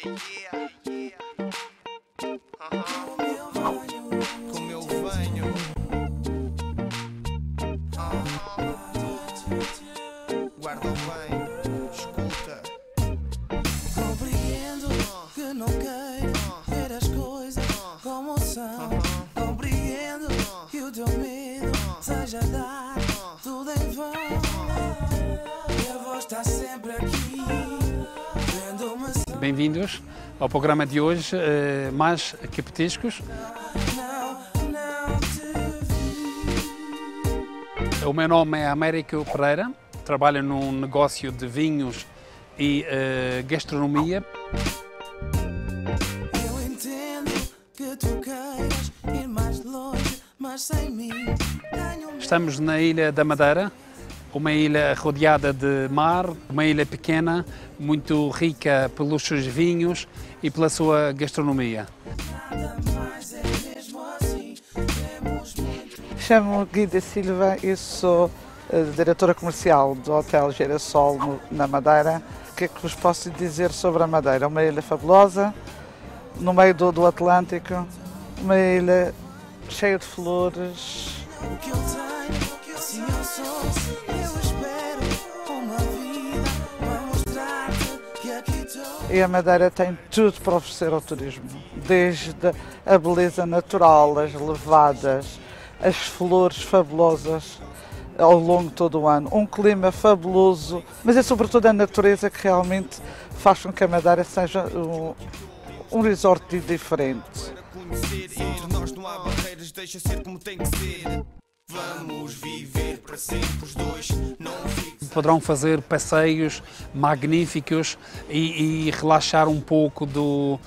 Como eu venho. Guarda bem, escuta. Compreendo que não queiras ver as coisas como são. Compreendo que o teu medo seja dar tudo em vão. E a voz está sempre aqui, vendo-me. Bem-vindos ao programa de hoje, mais que petiscos. O meu nome é Américo Pereira, trabalho num negócio de vinhos e gastronomia. Eu entendo que tu queiras ir mais longe, mas sem mim tenho. Estamos na Ilha da Madeira, uma ilha rodeada de mar, uma ilha pequena, muito rica pelos seus vinhos e pela sua gastronomia. Nada mais é mesmo assim, temos muito. Chamo-me Guida Silva e sou diretora comercial do Hotel Girassol na Madeira. O que é que vos posso dizer sobre a Madeira? Uma ilha fabulosa, no meio do Atlântico, uma ilha cheia de flores. O que eu tenho, assim eu sou, eu espero uma vida para mostrar-te que aqui estou. E a Madeira tem tudo para oferecer ao turismo, desde a beleza natural, as levadas, as flores fabulosas ao longo de todo o ano, um clima fabuloso, mas é sobretudo a natureza que realmente faz com que a Madeira seja um resort diferente. Conhecer, entre nós não há barreiras, deixa ser como tem que ser. Vamos viver para sempre os dois, não fique. Poderão fazer passeios magníficos e relaxar um pouco do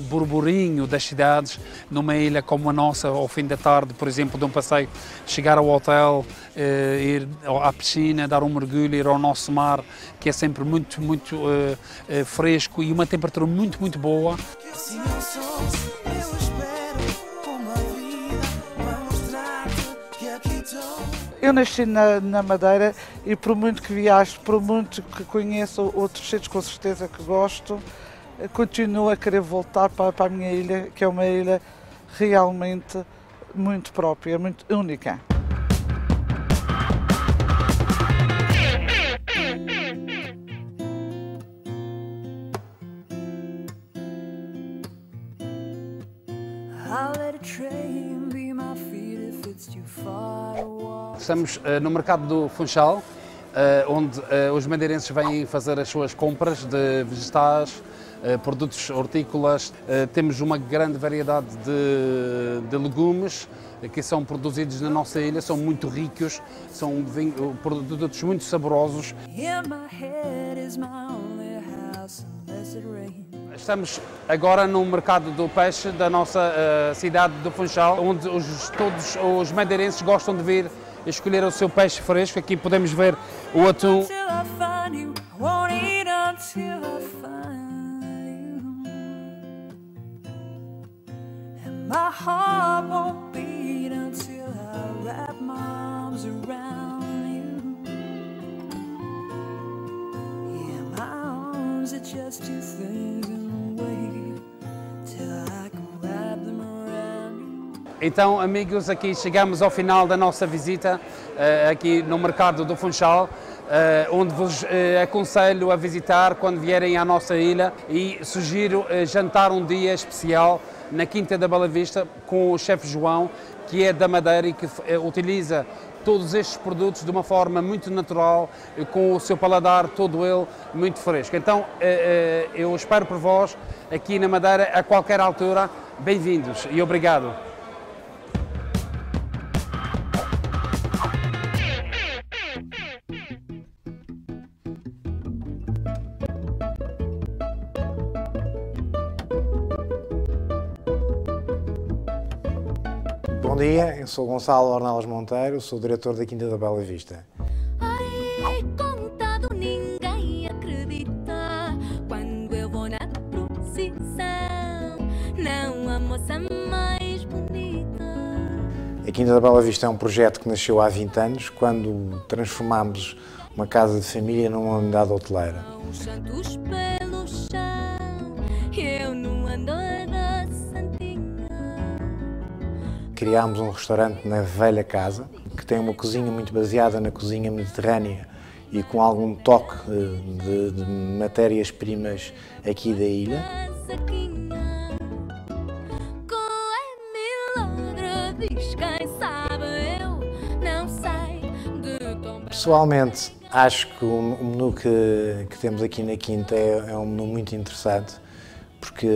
burburinho das cidades numa ilha como a nossa, ao fim da tarde, por exemplo, de um passeio, chegar ao hotel, ir à piscina, dar um mergulho, ir ao nosso mar, que é sempre muito fresco e uma temperatura muito boa. Assim eu sou, eu espero uma vida para mostrar-te que aqui estou. Eu nasci na Madeira e por muito que viaje, por muito que conheça outros sítios, com certeza que gosto, continuo a querer voltar para a minha ilha, que é uma ilha realmente muito própria, muito única. I'll let a train be my feet if it's too far to walk. Estamos no mercado do Funchal, onde os madeirenses vêm fazer as suas compras de vegetais, produtos hortícolas. Temos uma grande variedade de legumes que são produzidos na nossa ilha, são muito ricos, são produtos muito saborosos. In my head is my only house unless it rains. Estamos agora no mercado do peixe da nossa cidade do Funchal, onde todos os madeirenses gostam de vir escolher o seu peixe fresco. Aqui podemos ver o atum. Till I find you, I won't eat until I find you. And my heart won't beat until I wrap my arms around you. Yeah, my arms are just two things in the way till I can wrap them around you. Então, amigos, aqui chegamos ao final da nossa visita aqui no mercado do Funchal, onde vos aconselho a visitar quando vierem à nossa ilha e sugiro jantar um dia especial na Quinta da Bela Vista com o chefe João, que é da Madeira e que utiliza todos estes produtos de uma forma muito natural, com o seu paladar todo ele muito fresco. Então, eu espero por vós aqui na Madeira a qualquer altura. Bem-vindos e obrigado. Bom dia, eu sou Gonçalo Ornelas Monteiro, sou diretor da Quinta da Bela Vista. Ai, contado ninguém acredita quando eu vou na procissão. Não há moça mais bonita. A Quinta da Bela Vista é um projeto que nasceu há 20 anos, quando transformámos uma casa de família numa unidade hoteleira. Os santos pelo chão. criámos um restaurante na velha casa, que tem uma cozinha muito baseada na cozinha mediterrânea e com algum toque de matérias-primas aqui da ilha. Pessoalmente, acho que o menu que temos aqui na Quinta é um menu muito interessante, porque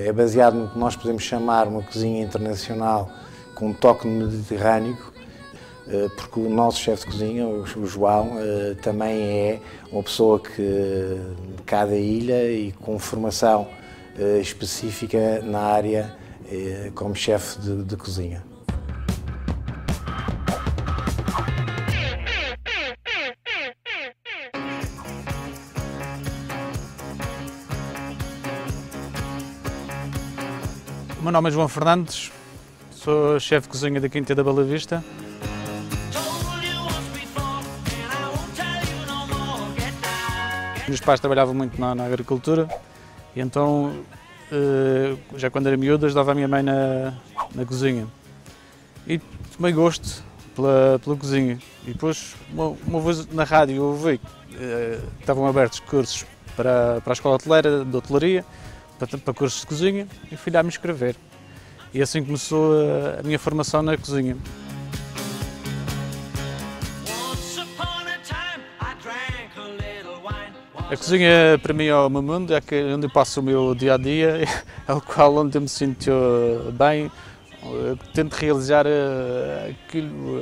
é baseado no que nós podemos chamar uma cozinha internacional com um toque mediterrâneo, porque o nosso chefe de cozinha, o João, também é uma pessoa de cada ilha e com formação específica na área como chefe de cozinha. O meu nome é João Fernandes, sou chefe de cozinha da Quinta da Bela Vista. Meus pais trabalhavam muito na agricultura e então, já quando era miúdo, ajudava a minha mãe na cozinha. E tomei gosto pela cozinha. E depois, uma vez na rádio, eu ouvi que estavam abertos cursos para a escola hoteleira de hotelaria, para cursos de cozinha, e fui lá me inscrever. E assim começou a minha formação na cozinha. A cozinha para mim é o meu mundo, é onde eu passo o meu dia-a-dia, é o qual onde eu me sinto bem, eu tento realizar aquilo,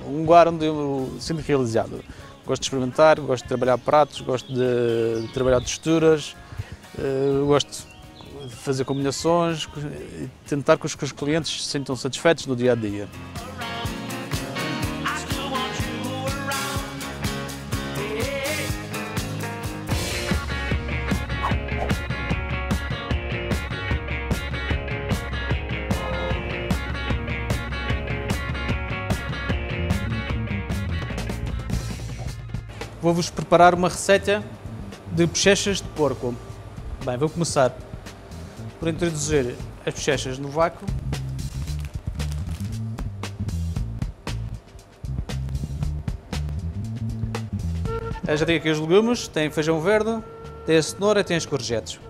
um lugar onde eu me sinto realizado. Gosto de experimentar, gosto de trabalhar pratos, gosto de trabalhar texturas, gosto de fazer combinações e tentar que os clientes se sintam satisfeitos no dia-a-dia. Vou-vos preparar uma receita de bochechas de porco. Bem, vou começar por introduzir as bochechas no vácuo. Já tenho aqui os legumes, tem feijão verde, tem a cenoura e tem as courgettes.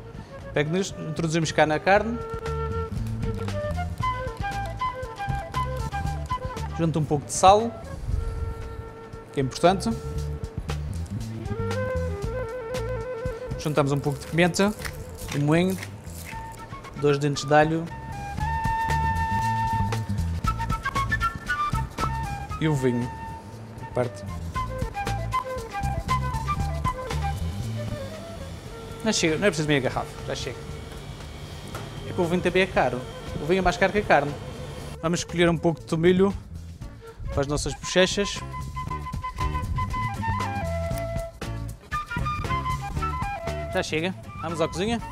Pego nisto, introduzimos cá na carne. Junto um pouco de sal, que é importante. Juntamos um pouco de pimenta, um moinho, 2 dentes de alho e o vinho. Parte. Não chega, não é preciso meia garrafa, já chega. É que o vinho também é caro. O vinho é mais caro que a carne. Vamos escolher um pouco de tomilho para as nossas bochechas. Já chega, vamos à cozinha.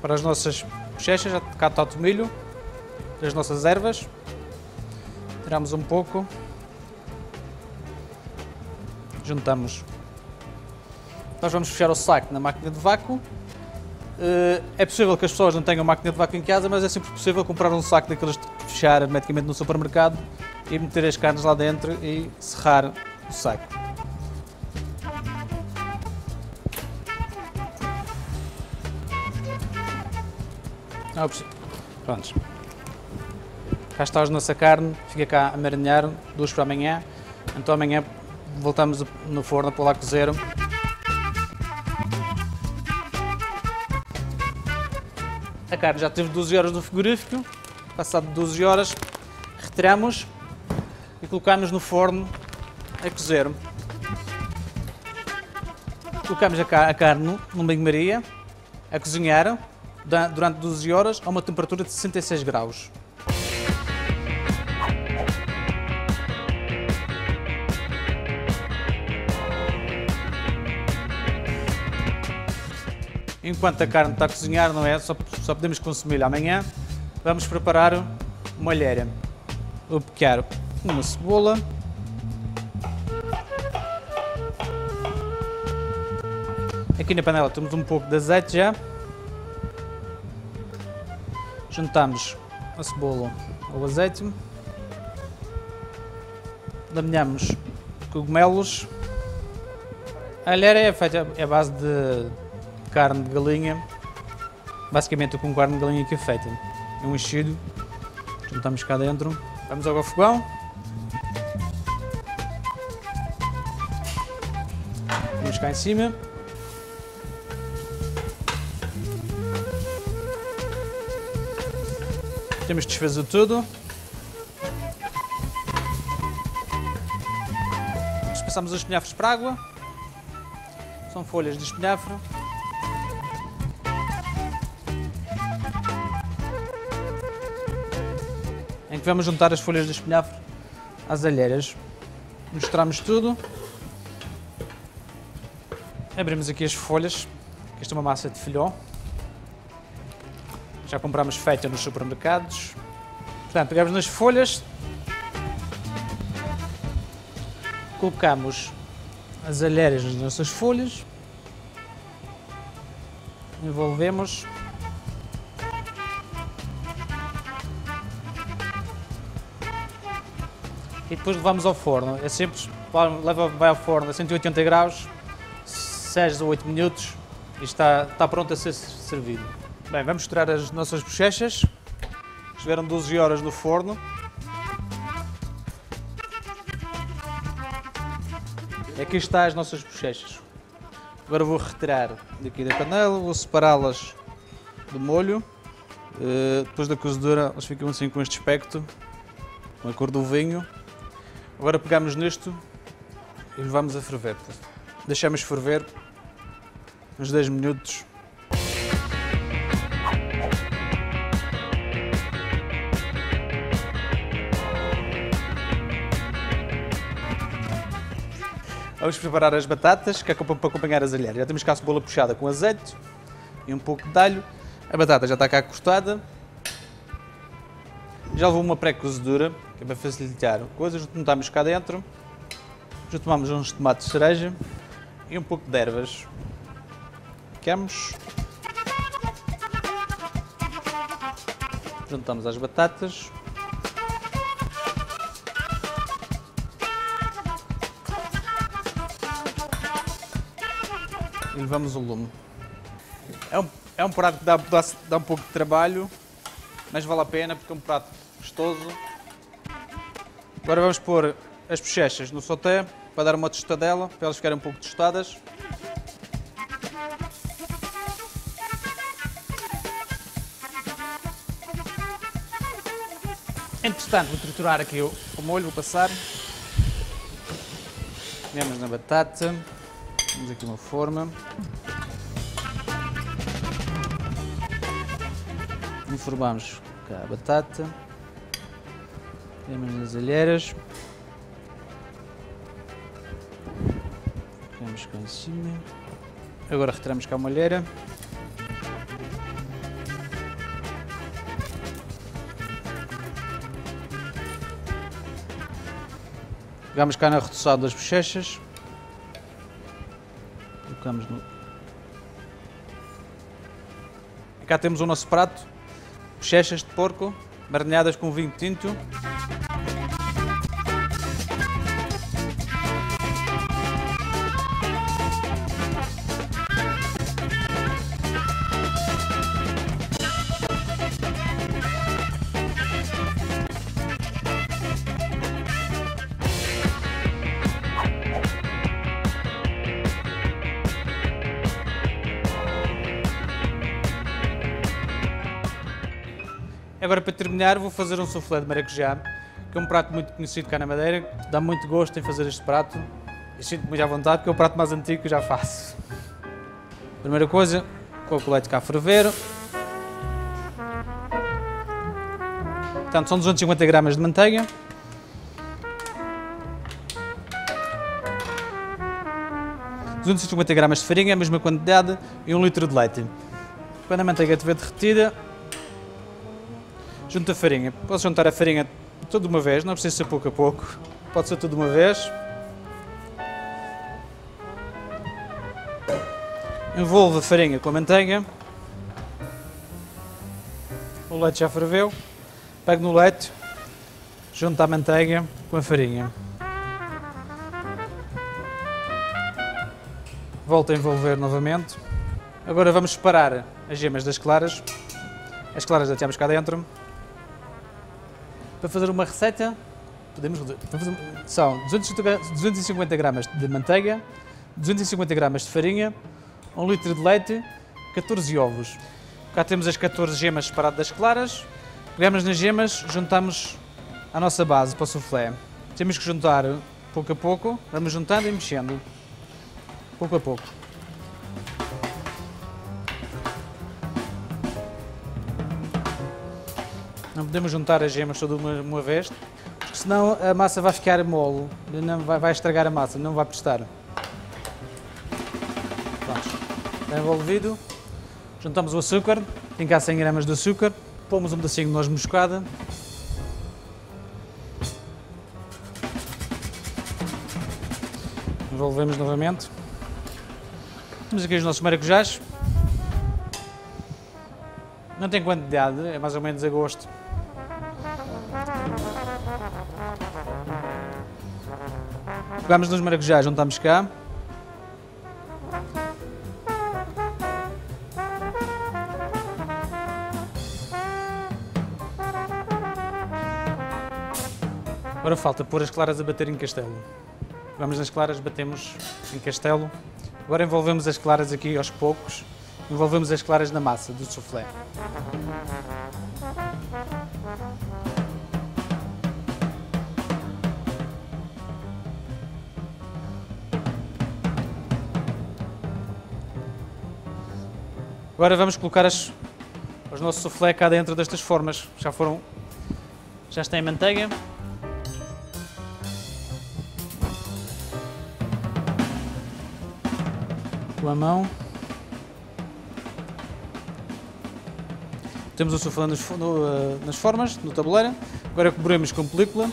Para as nossas bochechas, já cá está o tomilho, as nossas ervas. Tiramos um pouco. Juntamos. Nós vamos fechar o saco na máquina de vácuo. É possível que as pessoas não tenham máquina de vácuo em casa, mas é sempre possível comprar um saco daqueles de fechar hermeticamente no supermercado e meter as carnes lá dentro e serrar o saco. Prontos. Cá está a nossa carne, fica cá a marinar, 2 para amanhã. Então amanhã voltamos no forno para lá cozer. A carne já teve 12 horas no frigorífico. Passado 12 horas, retiramos e colocamos no forno a cozer. Colocamos a carne numa banho-maria a cozinhar durante 12 horas a uma temperatura de 66 graus. Enquanto a carne está a cozinhar, não é? Só podemos consumi-la amanhã. Vamos preparar uma alheira. Vou picar uma cebola. Aqui na panela temos um pouco de azeite já. Juntamos a cebola ao azeite. Laminhamos cogumelos. A alheira é feita à base de carne de galinha. Basicamente com carne de galinha que é feita. É um enchido. Juntamos cá dentro. Vamos ao fogão. Vamos cá em cima. Temos de desfazer tudo. Passamos os espinafres para a água. São folhas de espinafre. Em que vamos juntar as folhas de espinafre às alheiras. Misturamos tudo. Abrimos aqui as folhas. Esta é uma massa de filhó. Já compramos feita nos supermercados. Portanto, pegamos nas folhas. Colocamos as alheiras nas nossas folhas. Envolvemos. E depois levamos ao forno. É simples, vai ao forno a 180 graus, 6 ou 8 minutos e está pronto a ser servido. Bem, vamos tirar as nossas bochechas. Estiveram 12 horas no forno. Aqui está as nossas bochechas. Agora vou retirar daqui da panela, vou separá-las do molho. Depois da cozedura elas ficam assim com este aspecto, com a cor do vinho. Agora pegamos nisto e levamos a ferver. Deixamos ferver uns 10 minutos. Vamos preparar as batatas, que é para acompanhar as alheiras. Já temos cá a cebola puxada com azeite e um pouco de alho. A batata já está cá cortada. Já levou uma pré-cozedura, que é para facilitar coisas. Juntamos cá dentro. Juntamos uns tomates de cereja e um pouco de ervas. Picamos. Juntamos as batatas. E levamos o lume. É um prato que dá um pouco de trabalho, mas vale a pena porque é um prato gostoso. Agora vamos pôr as bochechas no sauté para dar uma tostadela, para elas ficarem um pouco tostadas. Entretanto, vou triturar aqui o molho, vou passar. Vemos na batata. Temos aqui uma forma. Informamos cá a batata. Temos nas alheiras. Ficamos cá em cima. Agora retiramos cá uma alheira. Pegamos cá na redução das bochechas. Colocamos no... E cá temos o nosso prato. Bochechas de porco, marinhadas com vinho tinto. Agora, para terminar, vou fazer um soufflé de maracujá, que é um prato muito conhecido cá na Madeira. Dá muito gosto em fazer este prato e sinto-me muito à vontade, porque é o prato mais antigo que eu já faço. Primeira coisa, coloco o leite cá a ferver. Portanto, são 250 gramas de manteiga. ...250 gramas de farinha, a mesma quantidade, e 1 litro de leite. Quando a manteiga estiver derretida, junto a farinha. Posso juntar a farinha toda de uma vez, não precisa ser pouco a pouco. Pode ser tudo de uma vez. Envolvo a farinha com a manteiga. O O leite já ferveu. Pego no leite, junto à manteiga com a farinha. Volto a envolver novamente. Agora vamos separar as gemas das claras. As claras já temos cá dentro. Para fazer uma receita, são 250 gramas de manteiga, 250 gramas de farinha, 1 litro de leite, 14 ovos. Cá temos as 14 gemas separadas das claras. Pegamos nas gemas, juntamos a nossa base para o soufflé. Temos que juntar pouco a pouco, vamos juntando e mexendo, pouco a pouco. Não podemos juntar as gemas todas uma vez, porque senão a massa vai ficar mole, não vai estragar a massa, não vai prestar. Pronto, está envolvido. Juntamos o açúcar, tem cá 100 gramas de açúcar, pomos um pedacinho de noz moscada. Envolvemos novamente. Temos aqui os nossos maracujás. Não tem quantidade, é mais ou menos a gosto. Pegamos nos maracujás, juntamos cá. Agora falta pôr as claras a bater em castelo. Vamos nas claras, batemos em castelo. Agora envolvemos as claras aqui aos poucos. Envolvemos as claras na massa do soufflé. Agora vamos colocar os nossos soufflé cá dentro destas formas. Já está em manteiga. Com a mão. Temos o soufflé nas formas, no tabuleiro. Agora cobrimos com película.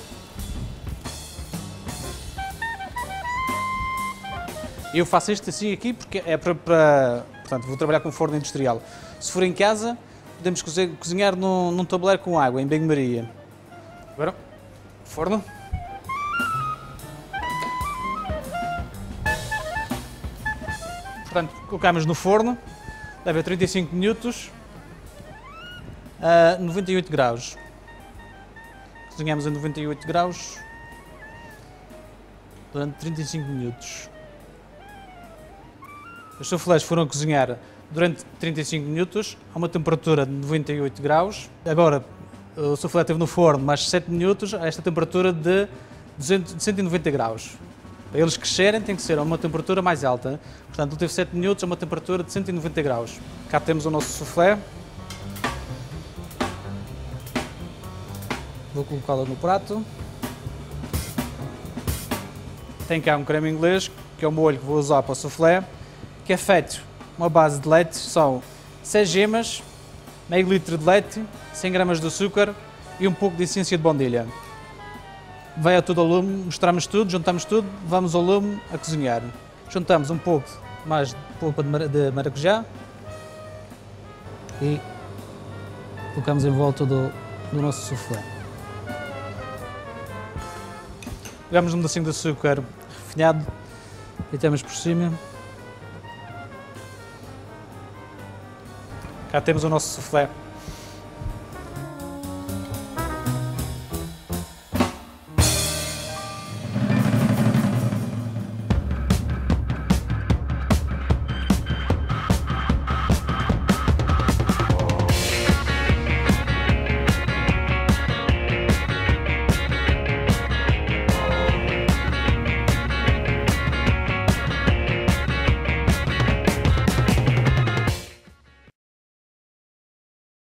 Eu faço isto assim aqui porque é portanto, vou trabalhar com forno industrial. Se for em casa, podemos cozinhar num tabuleiro com água, em banho-maria. Agora, forno. Portanto, colocamos no forno, leva 35 minutos a 98 graus. Cozinhamos a 98 graus durante 35 minutos. Os soufflés foram a cozinhar durante 35 minutos a uma temperatura de 98 graus. Agora, o soufflé esteve no forno mais 7 minutos a esta temperatura de 190 graus. Para eles crescerem tem que ser a uma temperatura mais alta. Portanto, ele teve 7 minutos a uma temperatura de 190 graus. Cá temos o nosso soufflé. Vou colocá-lo no prato. Tem cá um creme inglês, que é o molho que vou usar para o soufflé, que é feito uma base de leite. São 6 gemas, meio litro de leite, 100 gramas de açúcar e um pouco de essência de baunilha. Vai a tudo ao lume, misturamos tudo, juntamos tudo, vamos ao lume a cozinhar. Juntamos um pouco mais de polpa de maracujá e colocamos em volta do nosso soufflé. Pegamos um pedacinho de açúcar refinado e temos por cima. Cá temos o nosso soufflé.